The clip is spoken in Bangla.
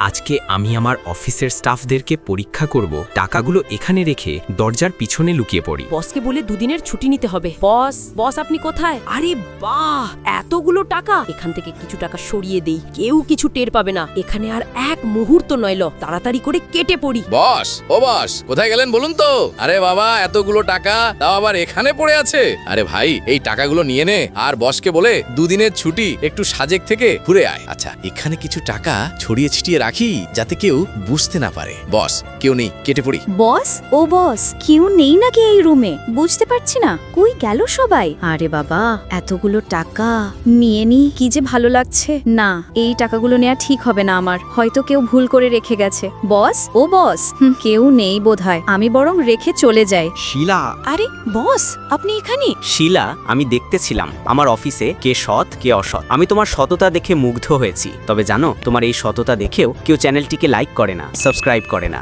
আজকে আমি আমার অফিসের স্টাফদেরকে পরীক্ষা করব। টাকাগুলো এখানে রেখে দরজার পিছনে লুকিয়ে পড়ি। বসকে বলে দুদিনের ছুটি নিতে হবে। বস বস আপনি কোথায়? আরে বাহ, এতগুলো টাকা! এখান থেকে কিছু টাকা সরিয়ে দেই, কেউ কিছু টের পাবে না। এখানে আর এক মুহূর্ত নয়, তাড়াতাড়ি করে কেটে পড়ি। বস, ও বস, কোথায় গেলেন বলুন তো? আরে বাবা, এতগুলো টাকা তাও আবার এখানে পড়ে আছে। আরে ভাই, এই টাকাগুলো নিয়ে নে, আর বসকে বলে দুদিনের ছুটি একটু সাজেক থেকে ঘুরে আয়। আচ্ছা, এখানে কিছু টাকা ছড়িয়ে ছিটিয়ে রাখি যাতে কেউ বুঝতে না পারে। বস, কেউ নেই, কেটে পড়ি। বস, ও বস, কেউ নেই নাকি এই রুমে? বুঝতে পারছি না, কই গেল সবাই? আরে বাবা, এতগুলো টাকা নিয়ে নি, কি যে ভালো লাগছে না। এই টাকাগুলো নেওয়া ঠিক হবে না আমার, হয়তো কেউ ভুল করে রেখে গেছে। বস, ও বস, কেউ নেই বোধহয়, আমি বরং রেখে চলে যাই। শিলা। আরে বস, আপনি এখানে? শিলা, আমি দেখতেছিলাম আমার অফিসে কে সৎ কে অসৎ। আমি তোমার সততা দেখে মুগ্ধ হয়েছি। তবে জানো, তোমার এই সততা দেখেও কেউ চ্যানেলটিকে লাইক করে না, সাবস্ক্রাইব করে না।